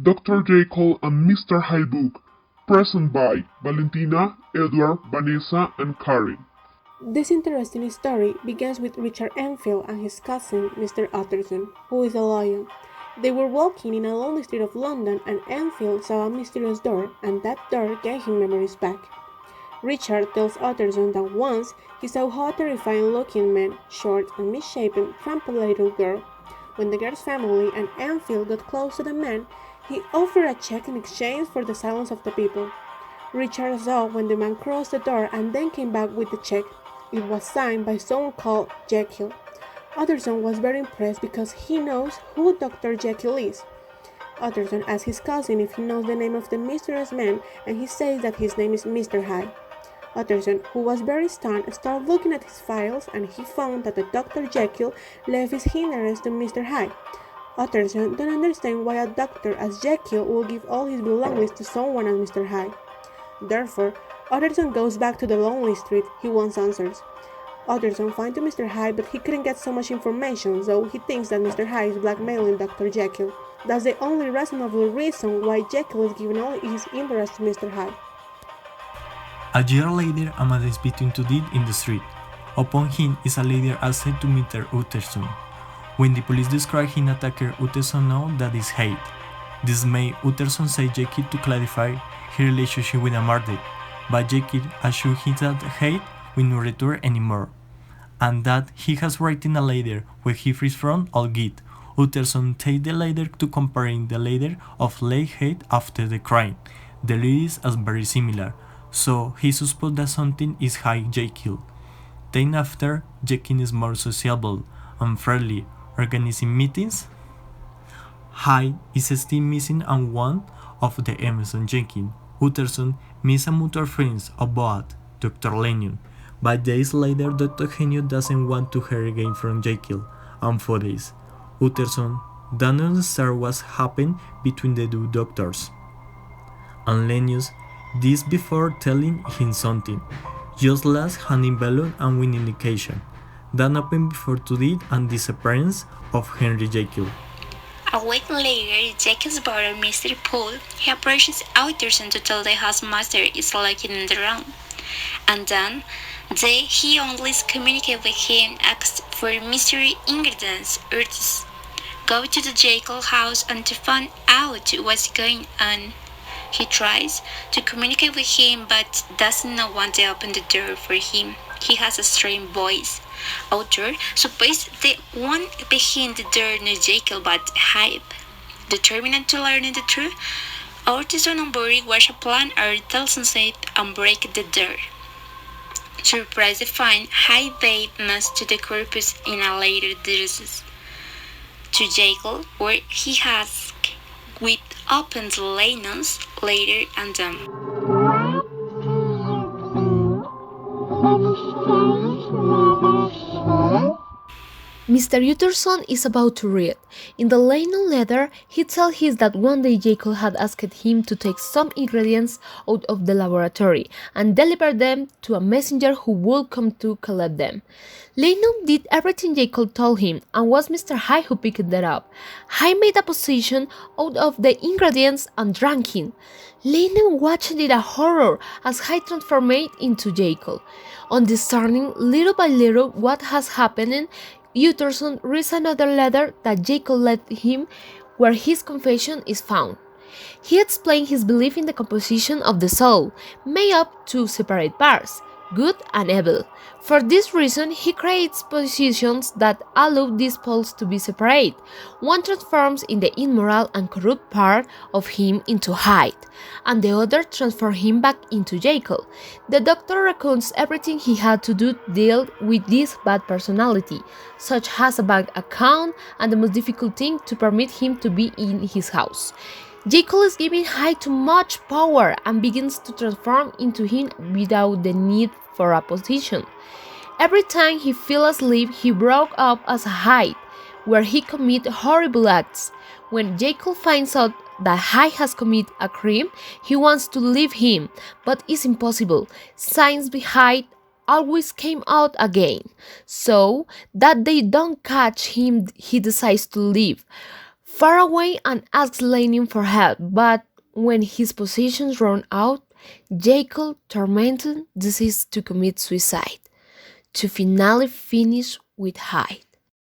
Dr. Jekyll and Mr. Hyde book, present by Valentina, Edward, Vanessa, and Karen. This interesting story begins with Richard Enfield and his cousin, Mr. Utterson, who is a lion. They were walking in a lonely street of London, and Enfield saw a mysterious door, and that door gave him memories back. Richard tells Utterson that once he saw a terrifying-looking man, short and misshapen, trample a little girl. When the girl's family and Enfield got close to the man, he offered a check in exchange for the silence of the people. Richard saw when the man crossed the door and then came back with the check. It was signed by someone called Jekyll. Utterson was very impressed because he knows who Dr. Jekyll is. Utterson asks his cousin if he knows the name of the mysterious man, and he says that his name is Mr. Hyde. Utterson, who was very stunned, started looking at his files, and he found that the Dr. Jekyll left his inheritance to Mr. Hyde. Utterson don't understand why a doctor as Jekyll will give all his belongings to someone as Mr. Hyde. Therefore, Utterson goes back to the lonely street. He wants answers. Utterson finds Mr. Hyde, but he couldn't get so much information, so he thinks that Mr. Hyde is blackmailing Dr. Jekyll. That's the only reasonable reason why Jekyll is giving all his interest to Mr. Hyde. A year later, a man is beaten to death in the street. Upon him is a lady asked to meet Utterson. When the police describe him attacker, Utterson knows that is Hyde. This made Utterson say Jekyll to clarify her relationship with a murder, but Jekyll assures him that Hyde will not return anymore, and that he has written a letter where he frees from all guilt. Utterson takes the letter to comparing the letter of late Hyde after the crime. The lyrics are very similar, so he suspects that something is Hyde Jekyll. Then after, Jekyll is more sociable and friendly, organizing meetings. Hyde is still missing and one of the Emerson Jenkins. Utterson meets a mutual friend of both, Dr. Lennon, but days later Dr. Genio doesn't want to hear again from Jekyll, and for days, Utterson doesn't understand what happened between the two doctors. And Lennon this before telling him something, just last hand envelope and with indication. That happened before to death and disappearance of Henry Jekyll. A week later, Jekyll's brother, Mr. Poole, he approaches Utterson to tell the housemaster is looking in the room. And then he only communicates with him, asks for mystery ingredients, urges go to the Jekyll house and to find out what's going on. He tries to communicate with him but doesn't know when to open the door for him. He has a strange voice. Author supposes the one behind the door not Jekyll but Hyde. Determined to learn the truth, Utterson and Bury watch a plan or tells him and break the door. Surprised to find Hyde bathed most to the corpus in a later dresses to Jekyll, where he has with open Lennon's later and them. Mr. Utterson is about to read. In the Lennon letter, he tells him that one day Jekyll had asked him to take some ingredients out of the laboratory and deliver them to a messenger who would come to collect them. Lennon did everything Jekyll told him, and was Mr. Hyde who picked that up. Hyde made a potion out of the ingredients and drank it. Lennon watched it a horror as Hyde transformed into Jekyll. Understanding little by little what has happened, Utterson reads another letter that Jekyll left him where his confession is found. He explains his belief in the composition of the soul, made up two separate parts, good and evil. For this reason, he creates positions that allow these poles to be separate. One transforms in the immoral and corrupt part of him into Hyde, and the other transforms him back into Jekyll. The doctor recounts everything he had to do to deal with this bad personality, such as a bank account and the most difficult thing to permit him to be in his house. Jekyll is giving Hyde too much power and begins to transform into him without the need for a position. Every time he fell asleep, he woke up as Hyde, where he committed horrible acts. When Jekyll finds out that Hyde has committed a crime, he wants to leave him, but it's impossible. Signs behind always came out again. So that they don't catch him, he decides to leave. far away and asks Lenin for help, but when his possessions run out, Jekyll, tormented, decides to commit suicide to finally finish with Hyde.